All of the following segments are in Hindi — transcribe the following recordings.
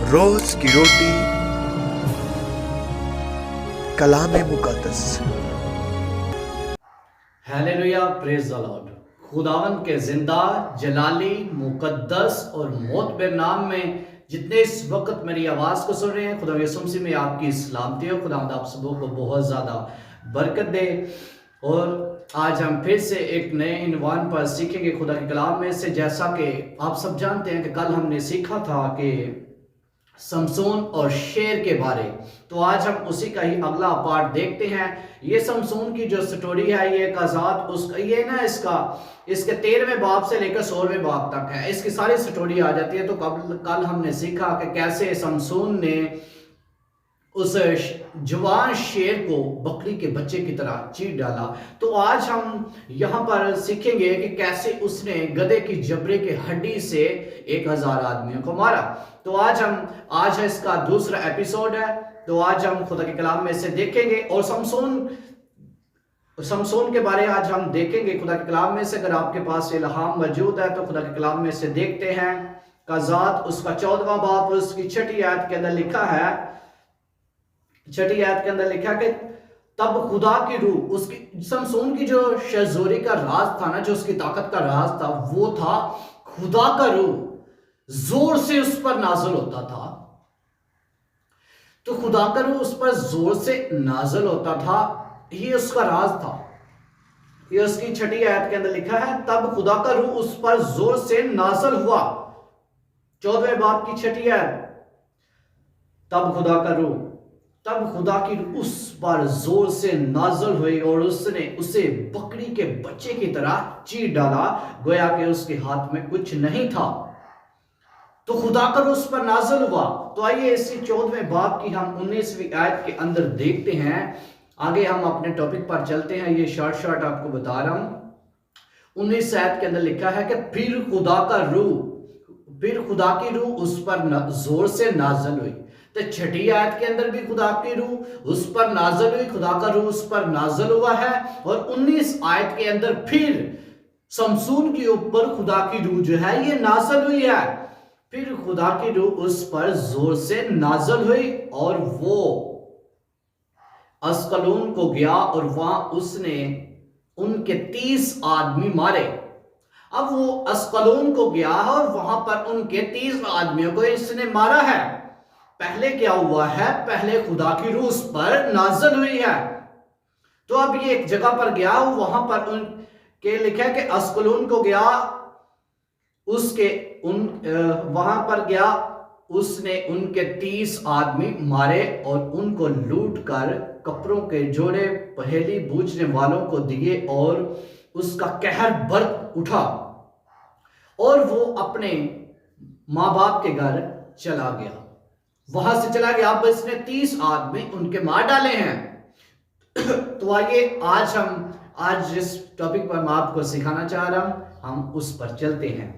रोज की रोटी कलाम मुकद्दस। Hallelujah, praise the Lord. खुदावंद के जिंदा, जलाली, मुकद्दस और मोतबर नाम में जितने इस वक्त मेरी आवाज को सुन रहे हैं, खुदा यीशु मसीह में आपकी सलामती हो। खुदावंद आप सबों को बहुत ज्यादा बरकत दे। और आज हम फिर से एक नए इनवान पर सीखेंगे खुदा के कलाम में से। जैसा कि आप सब जानते हैं कि कल हमने सीखा था कि समसून और शेर के बारे, तो आज हम उसी का ही अगला पार्ट देखते हैं। ये समसून की जो स्टोरी है, ये एक आजाद उसका ये ना इसके 13वें बाब से लेकर 16वें बाब तक है, इसकी सारी स्टोरी आ जाती है। तो कल हमने सीखा कि कैसे समसून ने उस जवान शेर को बकरी के बच्चे की तरह चीर डाला। तो आज हम यहाँ पर सीखेंगे कि कैसे उसने गधे की जबड़े के हड्डी से 1000 आदमियों को मारा। तो आज इसका दूसरा एपिसोड है। तो आज हम खुदा के कलाम में से देखेंगे और समसून के बारे आज हम देखेंगे खुदा के कलाम में से। अगर आपके पास इल्हाम मौजूद है तो खुदा के कलाम में से देखते हैं। काज़ात उसका 14वां बाब उसकी 6ठी आयत के अंदर लिखा है, 6ठी आयत के अंदर लिखा कि तब खुदा की रूह उसकी, समसून की जो शजोरी का राज था ना, जो उसकी ताकत का राज था, वो था खुदा का रूह जोर से उस पर नाज़िल होता था। तो खुदा का रूह उस पर जोर से नाज़िल होता था, ये उसका राज था। ये उसकी 6ठी आयत के अंदर लिखा है, तब खुदा का रूह उस पर जोर से नाज़िल हुआ। 14वें बाब की 6ठी आयत, तब खुदा की रूह उस पर जोर से नाज़िल हुई और उसने उसे बकरी के बच्चे की तरह चीर डाला, गोया कि उसके हाथ में कुछ नहीं था। तो खुदा का रूह उस पर नाज़िल हुआ। तो आइए इसी 14वें बाब की हम 19वीं आयत के अंदर देखते हैं। आगे हम अपने टॉपिक पर चलते हैं। ये शॉर्ट आपको बता रहा हूं। 19 आयत के अंदर लिखा है कि फिर खुदा की रूह उस पर जोर से नाज़िल हुई। तो 6ठी आयत के अंदर भी खुदा की रूह उस पर नाज़िल हुई, खुदा का रूह उस पर नाज़िल हुआ है। और 19 आयत के अंदर फिर समसून के ऊपर खुदा की रूह जो है ये नाज़िल हुई है। फिर खुदा की रूह उस पर जोर से नाज़िल हुई और वो अस्कलोन को गया और वहां उसने उनके 30 आदमी मारे। अब वो अस्कलोन को गया और वहां पर उनके 30 आदमियों को इसने मारा है। पहले क्या हुआ है? पहले खुदा की रूह उस पर नाज़िल हुई है। तो अब ये एक जगह पर गया, वहां पर उनके लिखा है कि अस्कलोन को गया, वहां पर गया, उसने उनके 30 आदमी मारे और उनको लूट कर कपड़ों के जोड़े पहेली बूझने वालों को दिए और उसका कहर बरक उठा और वो अपने माँ बाप के घर चला गया। वहां से चला गया। अब इसने 30 आदमी उनके मार डाले हैं। तो आइए आज जिस टॉपिक पर मैं आपको सिखाना चाह रहा हूं, हम उस पर चलते हैं।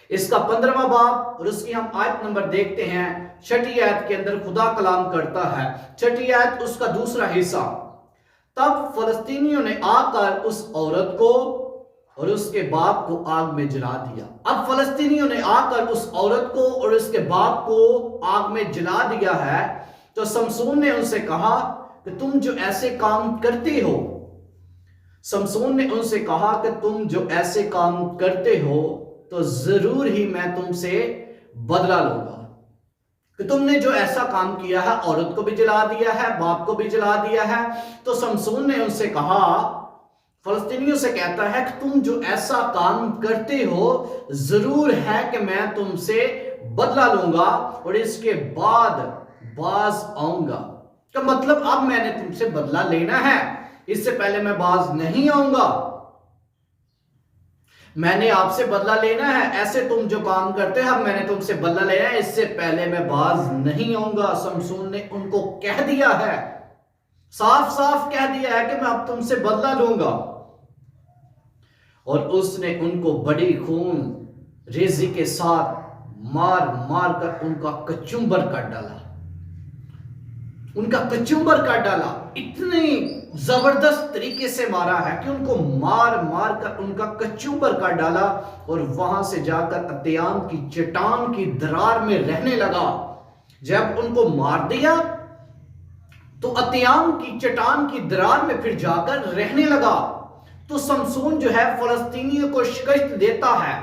इसका 15वां बाब और उसकी हम आयत नंबर देखते हैं। 6ठी आयत के अंदर खुदा कलाम करता है। 6ठी आयत उसका दूसरा हिस्सा, तब फलस्तीनियों ने आकर उस औरत को और उसके बाप को आग में जला दिया। अब फलस्तीनियों ने आकर उस औरत को और उसके बाप को आग में जला दिया है। तो समसून ने उनसे कहा कि तुम जो ऐसे काम करते हो, समसून ने उनसे कहा कि तुम जो ऐसे काम करते हो तो जरूर ही मैं तुमसे बदला लूंगा। कि तुमने जो ऐसा काम किया है, औरत को भी जला दिया है, बाप को भी जला दिया है। तो समसून ने उनसे कहा, फलस्तीनियों से कहता है कि तुम जो ऐसा काम करते हो जरूर है कि मैं तुमसे बदला लूंगा और इसके बाद बाज आऊंगा। का मतलब अब मैंने तुमसे बदला लेना है, इससे पहले मैं बाज नहीं आऊंगा। मैंने आपसे बदला लेना है। ऐसे तुम जो काम करते हैं, अब मैंने तुमसे बदला लेना है, इससे पहले मैं बाज नहीं आऊंगा। समसून ने उनको कह दिया है, साफ साफ कह दिया है कि मैं अब तुमसे बदला लूंगा। और उसने उनको बड़ी खून रेजी के साथ मार मार कर उनका कचुम्बर काट डाला। इतनी जबरदस्त तरीके से मारा है कि उनको मार मार कर उनका कचूबर कर डाला और वहां से जाकर अत्याम की चट्टान की दरार में रहने लगा। जब उनको मार दिया तो अत्याम की चट्टान की दरार में फिर जाकर रहने लगा। तो समसून जो है फलस्तीनियों को शिकस्त देता है।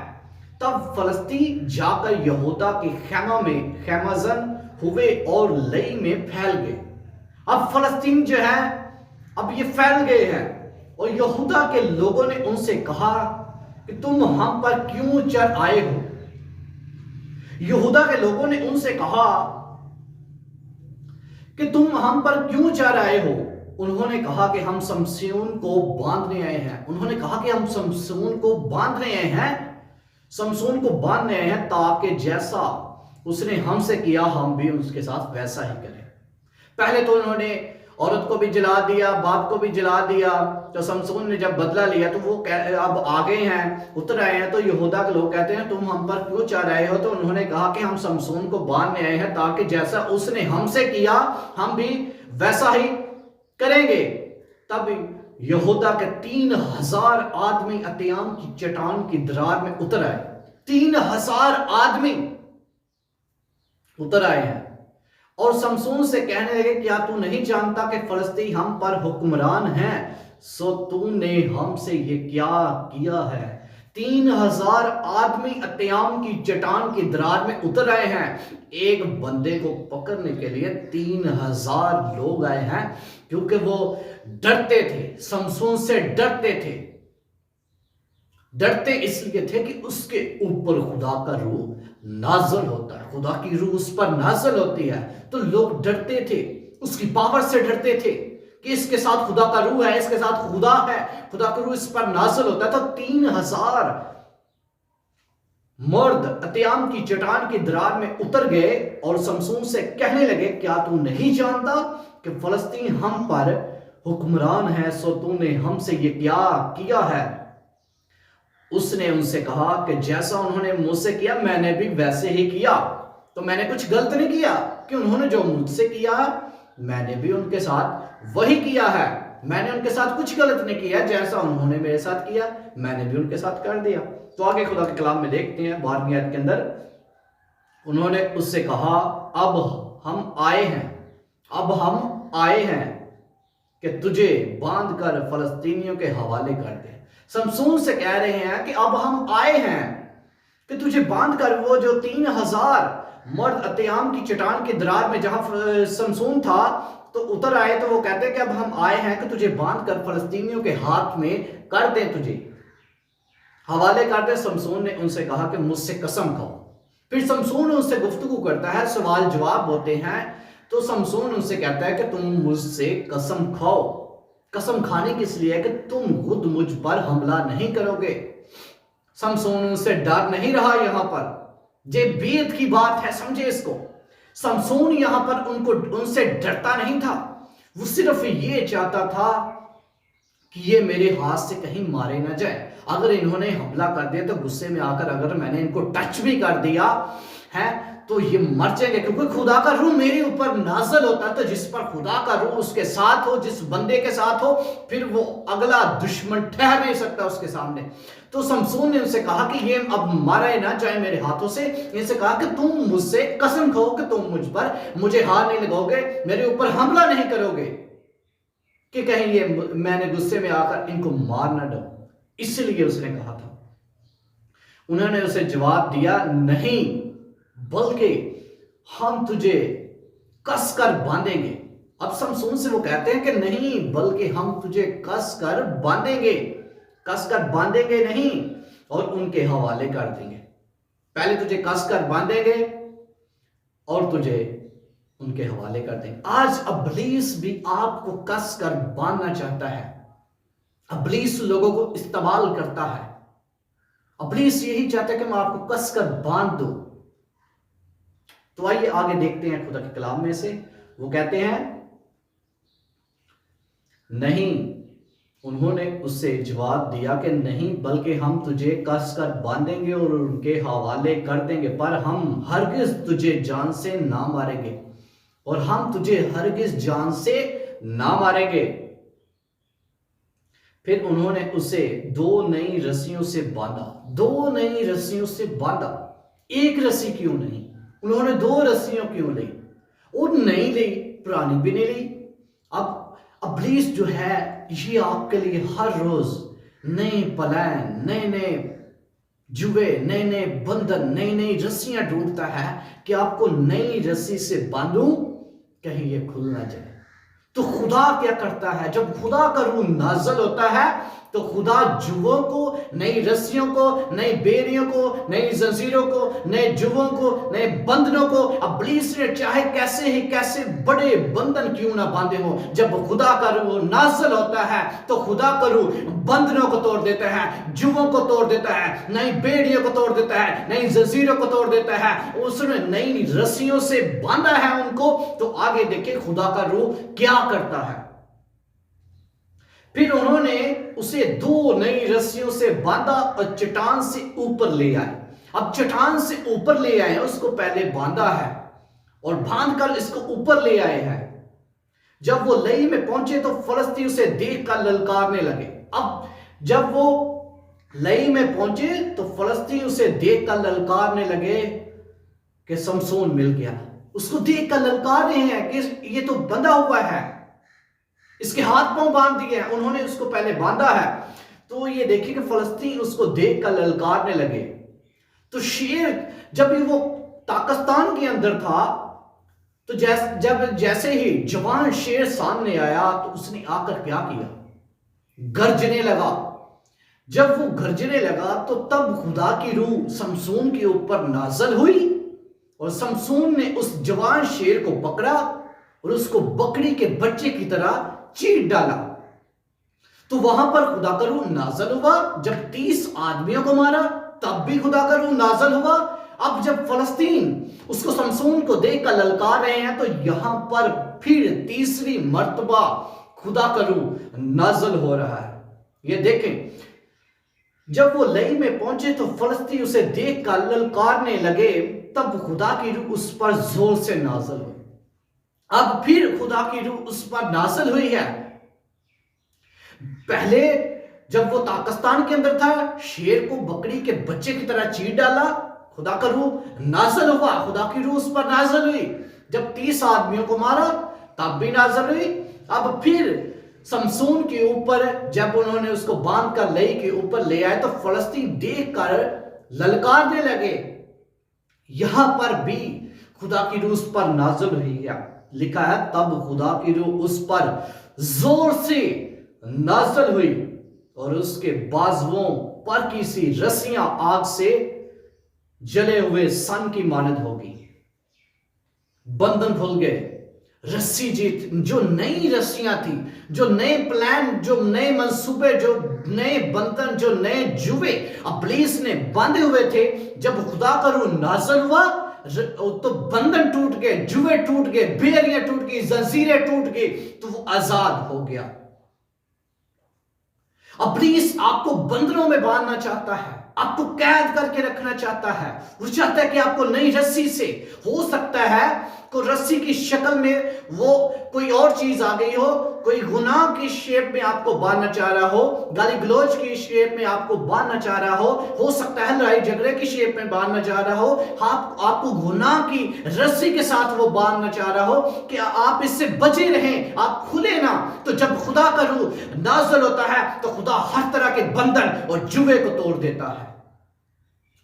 तब फलस्तीन जाकर यहूदा के खेमा में खेमाजन हुए और लई में फैल गए। अब फलस्तीन जो है अब ये फैल गए हैं और यहूदा के लोगों ने उनसे कहा कि तुम हम पर क्यों चढ़ आए हो। यहूदा के लोगों ने उनसे कहा कि तुम हम पर क्यों चढ़ आए हो। उन्होंने कहा कि हम समसून को बांधने आए हैं। उन्होंने कहा कि हम समसून को बांधने आए हैं, समसून को बांधने आए हैं ताकि जैसा उसने हमसे किया हम भी उसके साथ वैसा ही करें। पहले तो उन्होंने औरत को भी जला दिया, बाप को भी जला दिया। तो समसून ने जब बदला लिया तो वो अब आ गए हैं, उतर आए हैं। तो यहूदा के लोग कहते हैं तुम हम पर क्यों चढ़ आए हो। तो उन्होंने कहा कि हम समसून को बांधने आए हैं ताकि जैसा उसने हमसे किया हम भी वैसा ही करेंगे। तब यहूदा के 3000 आदमी अत्याम की चट्टान की दरार में उतर आए। 3000 आदमी उतर आए हैं और समसून से कहने लगे क्या तू नहीं जानता कि फलस्तीन हम पर हुक्मरान हैं, सो तूने हमसे ये क्या किया है। 3000 आदमी अत्याम की चट्टान की दरार में उतर आए हैं। एक बंदे को पकड़ने के लिए 3000 लोग आए हैं क्योंकि वो डरते थे, समसून से डरते थे। डरते इसलिए थे कि उसके ऊपर खुदा का रूह नाज़िल होता है, खुदा की रूह उस पर नाज़िल होती है। तो लोग डरते थे, उसकी पावर से डरते थे कि इसके साथ खुदा का रूह है, इसके साथ खुदा है, खुदा का रूह इस पर नाज़िल होता है। तो 3000 मर्द अत्याम की चट्टान की दरार में उतर गए और समसून से कहने लगे क्या तू नहीं जानता कि फलस्तीन हम पर हुक्मरान है, सो तूने हमसे ये क्या किया है। उसने उनसे कहा कि जैसा उन्होंने मुझसे किया मैंने भी वैसे ही किया। तो मैंने कुछ गलत नहीं किया कि उन्होंने जो मुझसे किया मैंने भी उनके साथ वही किया है। मैंने उनके साथ कुछ गलत नहीं किया, जैसा उन्होंने मेरे साथ किया मैंने भी उनके साथ कर दिया। तो आगे खुदा के कलाम में देखते हैं 12वीं आयत के अंदर उन्होंने उससे कहा अब हम आए हैं कि तुझे बांध कर फलस्तीनियों के हवाले कर दे। समसून से कह रहे हैं कि अब हम आए हैं कि तुझे बांध कर, वो जो 3000 मर्द अत्याम की चट्टान की दरार में जहां समसून था तो उतर आए, तो वो कहते हैं कि अब हम आए हैं कि तुझे बांध कर फलस्तीनियों के हाथ में कर दें, तुझे हवाले कर दे। समसून ने उनसे कहा कि मुझसे कसम खाओ। फिर समसून उनसे गुफ्तगू करता है, सवाल जवाब होते हैं। तो समसून उनसे कहता है कि तुम मुझसे कसम खाओ। कसम खाने के लिए कि तुम खुद मुझ पर हमला नहीं करोगे। समसून उनसे डर नहीं रहा। यहां पर जे बेद की बात है, समझे इसको। समसून यहां पर उनसे डरता नहीं था, वो सिर्फ ये चाहता था कि ये मेरे हाथ से कहीं मारे ना जाए। अगर इन्होंने हमला कर दिया तो गुस्से में आकर अगर मैंने इनको टच भी कर दिया है तो ये मर जाएंगे, क्योंकि खुदा का रूह मेरे ऊपर नाज़िल होता है। तो जिस पर खुदा का रूह उसके साथ हो, जिस बंदे के साथ हो, फिर वो अगला दुश्मन ठहर नहीं सकता उसके सामने। तो समसून ने उनसे कहा कि ये अब मारा ना जाए मेरे हाथों से। इनसे कहा कि तुम मुझसे कसम खाओ कि तुम मुझे हाथ नहीं लगाओगे, मेरे ऊपर हमला नहीं करोगे कि कहीं ये मैंने गुस्से में आकर इनको मार ना दूं। इसलिए उसने कहा था। उन्होंने उसे जवाब दिया, नहीं, बल्कि हम तुझे कसकर बांधेंगे। अब समसून से वो कहते हैं कि नहीं, बल्कि हम तुझे कसकर बांधेंगे, कसकर बांधेंगे नहीं और उनके हवाले कर देंगे। पहले तुझे कसकर बांधेंगे और तुझे उनके हवाले कर देंगे। आज इब्लीस भी आपको कसकर बांधना चाहता है। इब्लीस लोगों को इस्तेमाल करता है। इब्लीस यही चाहता है कि मैं आपको कसकर बांध दूं। तो आइए आगे देखते हैं खुदा के कलाम में से। वो कहते हैं नहीं। उन्होंने उससे जवाब दिया कि नहीं, बल्कि हम तुझे कसकर बांधेंगे और उनके हवाले कर देंगे, पर हम हरगिज तुझे जान से ना मारेंगे, और हम तुझे हरगिज जान से ना मारेंगे। फिर उन्होंने उसे 2 नई रस्सियों से बांधा। 2 नई रस्सियों से बांधा, एक रस्सी क्यों नहीं? उन्होंने 2 रस्सियां क्यों ली? और नहीं ली, पुरानी भी नहीं ली। अब इब्लीस जो है ये आपके लिए हर रोज नए प्लान, नए नए जुए, नए नए बंधन, नई नई रस्सियां ढूंढता है कि आपको नई रस्सी से बांधूं, कहीं ये खुल ना जाए। तो खुदा क्या करता है? जब खुदा का रूह नाज़िल होता है तो खुदा जुओं को, नई रस्सियों को, नई बेड़ियों को, नई जंजीरों को, नए जुओं को, नए बंधनों को, इब्लीस ने चाहे कैसे ही कैसे बड़े बंधन क्यों ना बांधे हो, जब खुदा का रूह नाज़िल होता है तो खुदा का रूह बंधनों को तोड़ देता है, जुओं को तोड़ देता है, नई बेड़ियों को तोड़ देता है, नई जंजीरों को तोड़ देता है। उसने नई रस्सियों से बांधा है उनको। तो आगे देखिए खुदा का रूह क्या करता है। फिर उन्होंने उसे 2 नई रस्सियों से बांधा और चट्टान से ऊपर ले आए। अब चट्टान से ऊपर ले आए, उसको पहले बांधा है और बांधकर इसको ऊपर ले आए हैं। जब वो लई में पहुंचे तो फलस्ती उसे देखकर ललकारने लगे। अब जब वो लई में पहुंचे तो फलस्ती उसे देखकर ललकारने लगे कि समसून मिल गया। उसको देखकर ललकार रहे हैं कि ये तो बंधा हुआ है, इसके हाथ पांव बांध दिए हैं। उन्होंने उसको पहले बांधा है। तो ये देखिए कि फलस्तीन उसको देखकर ललकारने लगे। तो शेर जब वो पाकिस्तान के अंदर था तो जैसे ही जवान शेर सामने आया तो उसने आकर क्या किया? गर्जने लगा। जब वो गर्जने लगा तो तब खुदा की रूह समसून के ऊपर नाज़िल हुई और समसून ने उस जवान शेर को पकड़ा और उसको बकरी के बच्चे की तरह चीर डाला। तो वहां पर खुदा का रूह नाज़िल हुआ। जब 30 आदमियों को मारा तब भी खुदा का रूह नाज़िल हुआ। अब जब फलस्तीन उसको समसून को देखकर ललकार रहे हैं तो यहां पर फिर तीसरी मर्तबा खुदा का रूह नाज़िल हो रहा है। ये देखें, जब वो लई में पहुंचे तो फलस्तीन उसे देखकर ललकारने लगे, तब खुदा की रूह उस पर जोर से नाज़िल हुई। अब फिर खुदा की रूह उस पर नाज़िल हुई है। पहले जब वो पाकिस्तान के अंदर था, शेर को बकरी के बच्चे की तरह चीर डाला, खुदा का रूह नाज़िल हुआ, खुदा की रूह उस पर नाज़िल हुई। जब 30 आदमियों को मारा तब भी नाज़िल हुई। अब फिर समसून के ऊपर जब उन्होंने उसको बांध कर लई के ऊपर ले आए तो फलस्तीन देखकर ललकारने लगे। यहां पर भी खुदा की रूह उस पर नाज़िल हुई है। लिखा है तब खुदा की रूह उस पर जोर से नाज़िल हुई और उसके बाजुओं पर की सी रस्सियां आग से जले हुए सन की मानद होगी। बंधन खुल गए, रस्सी जीत, जो नई रस्सियां थी, जो नए प्लान, जो नए मंसूबे, जो नए बंधन, जो नए जुए इब्लीस ने बांधे हुए थे, जब खुदा का रूह नाज़िल हुआ तो बंधन टूट गए, जुए टूट गए, बेड़ियां टूट गई, जंजीरें टूट गई, तो वो आजाद हो गया। इब्लीस आपको बंधनों में बांधना चाहता है, आपको कैद करके रखना चाहता है। वो चाहता है कि आपको नई रस्सी से, हो सकता है कोई रस्सी की शक्ल में वो कोई और चीज आ गई हो, कोई गुनाह की शेप में आपको बांधना चाह रहा हो, गाली गलौज की शेप में आपको बांधना चाह रहा हो सकता है लड़ाई झगड़े की शेप में बांधना चाह रहा हो, आपको गुनाह की रस्सी के साथ वो बांधना चाह रहा हो कि आप इससे बचे रहें, आप खुले ना। तो जब खुदा का रूह नाज़िल होता है तो खुदा हर तरह के बंधन और जुए को तोड़ देता है।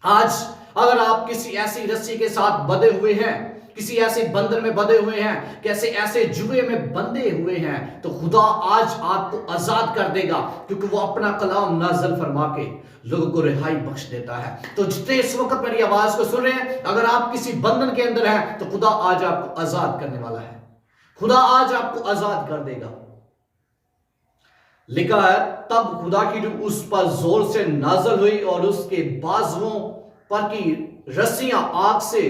आज अगर आप किसी ऐसी रस्सी के साथ बंधे हुए हैं, किसी ऐसे बंधन में बंधे हुए हैं, कैसे ऐसे जुए में बंधे हुए हैं, तो खुदा आज आपको आजाद कर देगा, क्योंकि वो अपना कलाम नाज़िल फरमा के लोगों को रिहाई बख्श देता है। तो जितने इस वक्त मेरी आवाज को सुन रहे हैं, अगर आप किसी बंधन के अंदर हैं तो खुदा आज आपको आजाद करने वाला है। खुदा आज आपको आजाद कर देगा। लिखा है तब खुदा की रूह उस पर जोर से नाज़िल हुई और उसके बाजुओं पर की रस्सियां आग से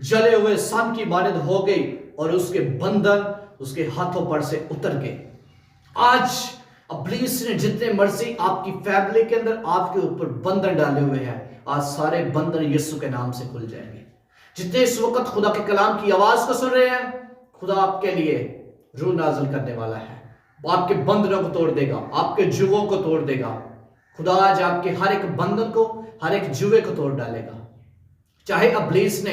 जले हुए सन की मानद हो गई और उसके बंधन उसके हाथों पर से उतर गए। आज इब्लीस ने जितने मर्जी आपकी फैमिली के अंदर आपके ऊपर बंधन डाले हुए हैं, आज सारे बंधन यीशु के नाम से खुल जाएंगे। जितने इस वक्त खुदा के कलाम की आवाज को सुन रहे हैं, खुदा आपके लिए रूह नाज़िल करने वाला है। वो आपके बंधनों को तोड़ देगा, आपके जुओं को तोड़ देगा। खुदा आज आपके हर एक बंधन को, हर एक जुए को तोड़ डालेगा। चाहे इब्लीस ने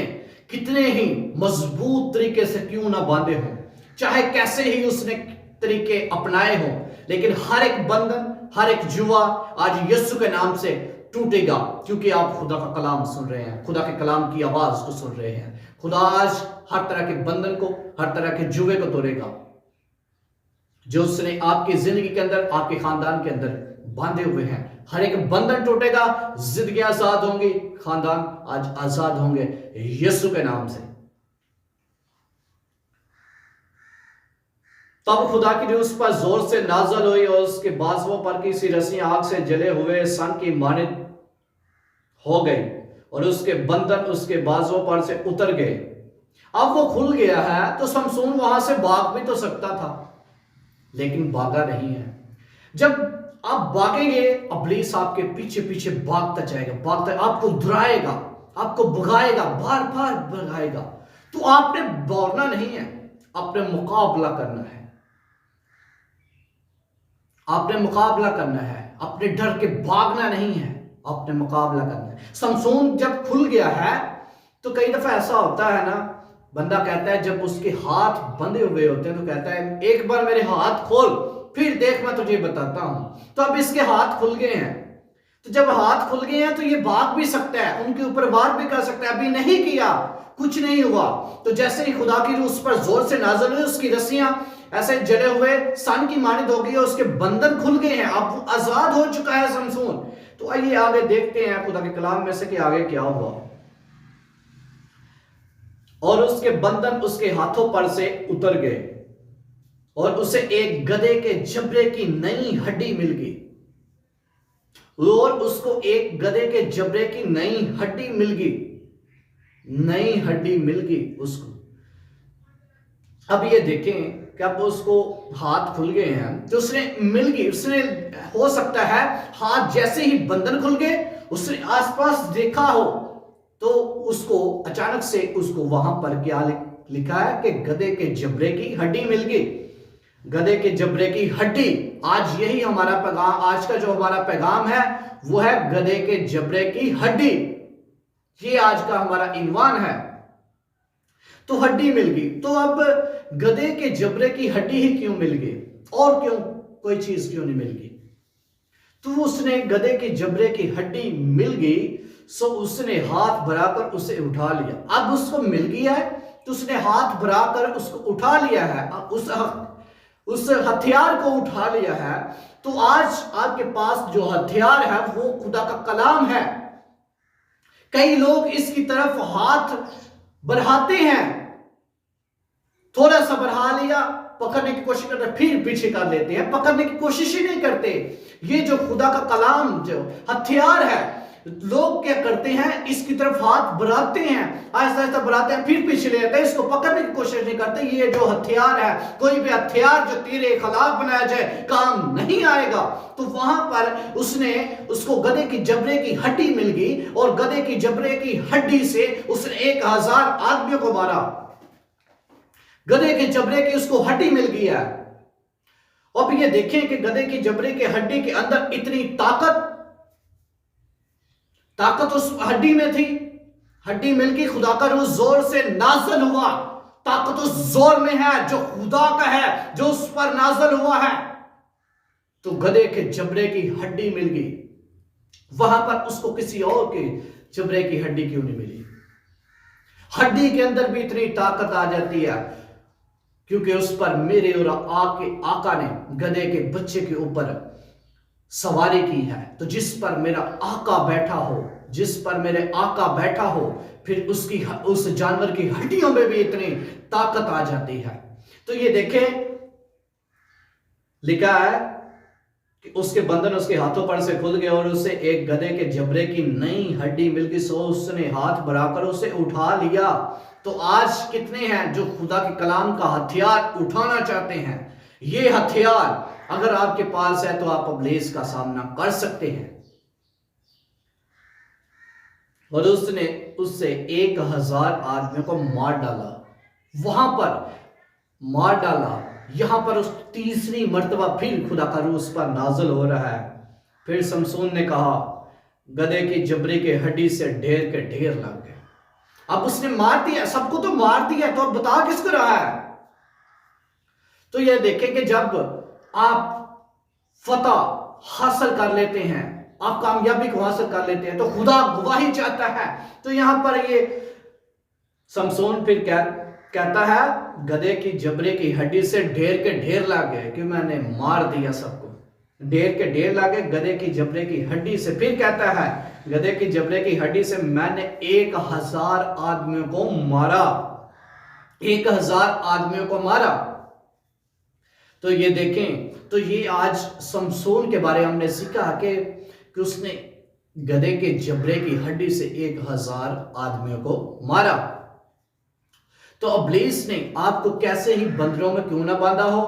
कितने ही मजबूत तरीके से क्यों ना बांधे हो, चाहे कैसे ही उसने तरीके अपनाए हो, लेकिन हर एक बंधन, हर एक जुआ आज यीशु के नाम से टूटेगा, क्योंकि आप खुदा का कलाम सुन रहे हैं, खुदा के कलाम की आवाज को सुन रहे हैं। खुदा आज हर तरह के बंधन को, हर तरह के जुए को तोड़ेगा जो उसने आपकी जिंदगी के अंदर, आपके खानदान के अंदर बांधे हुए हैं। हर एक बंधन टूटेगा, जिंदगी आजाद होंगी, खानदान आज आजाद होंगे यीशु के नाम से। तब खुदा की रूह उस पर जोर से नाज़िल हुई और उसके बाजुओं पर की सी रस्सियां आग से जले हुए सन की मानित हो गई और उसके बंधन उसके बाजुओं पर से उतर गए। अब वो खुल गया है तो शमसून वहां से भाग भी तो सकता था, लेकिन भागा नहीं है। जब आप भागेंगे, इब्लीस आपके पीछे पीछे भागता जाएगा, आपको डराएगा, आपको भगाएगा, बार बार भगाएगा। तो आपने दौड़ना नहीं है, आपने मुकाबला करना है। आपने मुकाबला करना है, अपने डर के भागना नहीं है, आपने मुकाबला करना है। शमसून जब खुल गया है तो कई दफा ऐसा होता है ना, बंदा कहता है जब उसके हाथ बंधे हुए होते हैं तो कहता है एक बार मेरे हाथ खोल, फिर देख मैं तुझे बताता हूं। तो अब इसके हाथ खुल गए हैं, तो जब हाथ खुल गए हैं तो ये भाग भी सकता है, उनके ऊपर वार भी कर सकता है। अभी नहीं किया, कुछ नहीं हुआ। तो जैसे ही खुदा की रूह उस पर जोर से नाज़िल हुई, उसकी रस्सियां ऐसे जड़े हुए सन की मानित हो गई और उसके बंधन खुल गए हैं। अब वो आजाद हो चुका है शमसून। तो आइए आगे देखते हैं खुदा के कलाम में से कि आगे क्या हुआ। और उसके बंधन उसके हाथों पर से उतर गए और उसे एक गधे के जबड़े की नई हड्डी मिल गई। और उसको एक गधे के जबड़े की नई हड्डी मिल गई, नई हड्डी मिल गई उसको। अब ये देखें कि अब उसको हाथ खुल गए हैं तो उसने मिल गई, उसने हो सकता है हाथ जैसे ही बंधन खुल गए, उसने आसपास देखा हो तो उसको अचानक से उसको वहां पर क्या लिखा है कि गधे के जबड़े की हड्डी मिल गई। गधे के जबड़े की हड्डी, आज यही हमारा पैगाम, आज का जो हमारा पैगाम है वो है गधे के जबड़े की हड्डी। ये आज का हमारा इनवान है। तो हड्डी मिल गई, तो अब गधे के जबड़े की हड्डी ही क्यों मिल गई, और क्यों कोई चीज क्यों नहीं मिल गई? तो उसने गधे के जबड़े की हड्डी मिल गई, सो उसने हाथ भराकर उसे उठा लिया। अब उसको मिल गया है तो उसने हाथ भराकर उसको उठा लिया है, उस हथियार को उठा लिया है। तो आज आपके पास जो हथियार है वो खुदा का कलाम है। कई लोग इसकी तरफ हाथ बढ़ाते हैं, थोड़ा सा बढ़ा लिया, पकड़ने की कोशिश करते, फिर पीछे कर लेते हैं, पकड़ने की कोशिश ही नहीं करते। ये जो खुदा का कलाम जो हथियार है, लोग क्या करते हैं, इसकी तरफ हाथ बढ़ाते हैं, आहिस्ता आहिस्ता बढ़ाते हैं, फिर पीछे ले जाते हैं, इसको पकड़ने की कोशिश नहीं करते। ये जो हथियार है, कोई भी हथियार जो तेरे खिलाफ बनाया जाए काम नहीं आएगा। तो वहां पर उसने उसको गधे की जबड़े की हड्डी मिल गई और गधे की जबड़े की हड्डी से उसने 1000 आदमियों को मारा। गधे के जबड़े की उसको हड्डी मिल गई है। अब ये देखें कि गधे की जबड़े की हड्डी के अंदर इतनी ताकत उस हड्डी में थी। हड्डी मिलके खुदा का रूह जोर से नाज़िल हुआ। ताकत उस जोर में है जो खुदा का है, जो उस पर नाज़िल हुआ है। तो गधे के जबड़े की हड्डी मिल गई, वहां पर उसको किसी और के जबड़े की हड्डी क्यों नहीं मिली? हड्डी के अंदर भी इतनी ताकत आ जाती है क्योंकि उस पर मेरे और आका ने गधे के बच्चे के ऊपर सवारी की है। तो जिस पर मेरा आका बैठा हो, जिस पर मेरे आका बैठा हो, फिर उस जानवर की हड्डियों में भी इतनी ताकत आ जाती है। तो ये देखें, लिखा है कि उसके बंधन उसके हाथों पर से खुल गए और उसे एक गधे के जबड़े की नई हड्डी मिल गई, सो उसने हाथ बढ़ाकर उसे उठा लिया। तो आज कितने हैं जो खुदा के कलाम का हथियार उठाना चाहते हैं? ये हथियार अगर आपके पास है तो आप इब्लीस का सामना कर सकते हैं। और उसने उससे 1000 आदमियों को मार डाला, वहां पर मार डाला। यहां पर उस तीसरी मर्तबा फिर खुदा का रूह उस पर नाज़िल हो रहा है। फिर शमसून ने कहा, गधे की जबरी के हड्डी से ढेर के ढेर लग गए। अब उसने मार दिया, सबको तो मार दिया, तो अब बता किसको रहा है? तो यह देखें कि जब आप फतह हासिल कर लेते हैं, आप कामयाबी को हासिल कर लेते हैं, तो खुदा गवाही चाहता है। तो यहां पर ये शमसून फिर कहता है, गधे की जबरे की हड्डी से ढेर के ढेर लग गए, कि मैंने मार दिया सबको, ढेर के ढेर लगे गधे की जबरे की हड्डी से। फिर कहता है, गधे की जबरे की हड्डी से मैंने 1000 आदमियों को मारा, 1000 आदमियों को मारा। तो ये देखें, तो ये आज शमसून के बारे में हमने सीखा कि उसने गधे के जबरे की हड्डी से 1000 आदमियों को मारा। तो इब्लीस ने आपको कैसे ही बंदरों में क्यों ना बांधा हो,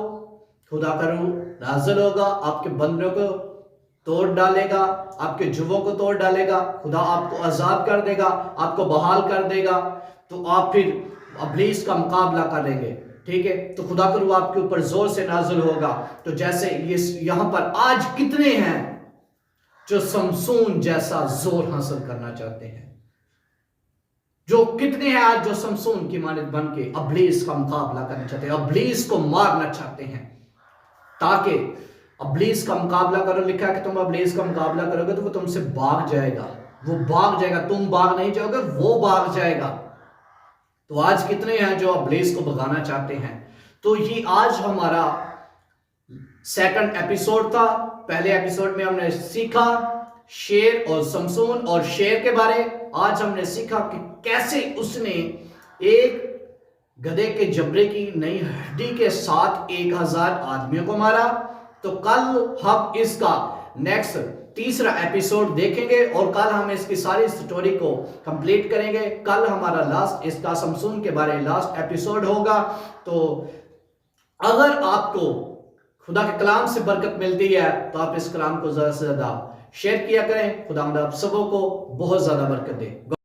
खुदा का रूह नाज़िल होगा, आपके बंदरों को तोड़ डालेगा, आपके जुवों को तोड़ डालेगा, खुदा आपको आजाद कर देगा, आपको बहाल कर देगा। तो आप फिर इब्लीस का मुकाबला करेंगे, ठीक है। तो खुदा का रूह आपके ऊपर जोर से नाज़िल होगा। तो जैसे ये यहां पर आज कितने हैं जो शमसून जैसा जोर हासिल करना चाहते हैं, जो कितने हैं आज जो शमसून की मानद बन के इब्लीस का मुकाबला करना चाहते हैं, इब्लीस को मारना चाहते हैं, ताकि इब्लीस का मुकाबला करो। लिखा है कि तुम इब्लीस का मुकाबला करोगे तो वो तुमसे भाग जाएगा, वो भाग जाएगा, तुम भाग नहीं जाओगे, वो भाग जाएगा। तो आज कितने हैं जो इब्लीस को भगाना चाहते हैं। तो ये आज हमारा सेकंड एपिसोड था। पहले एपिसोड में हमने सीखा शेर और शमसून और शेर के बारे। आज हमने सीखा कि कैसे उसने एक गधे के जबरे की नई हड्डी के साथ 1000 आदमियों को मारा। तो कल हम इसका नेक्स्ट तीसरा एपिसोड देखेंगे और कल हम इसकी सारी स्टोरी को कंप्लीट करेंगे। कल हमारा लास्ट इसका शमसून के बारे लास्ट एपिसोड होगा। तो अगर आपको खुदा के कलाम से बरकत मिलती है तो आप इस कलाम को ज्यादा से ज्यादा शेयर किया करें। खुदा आप सबों को बहुत ज्यादा बरकत दे।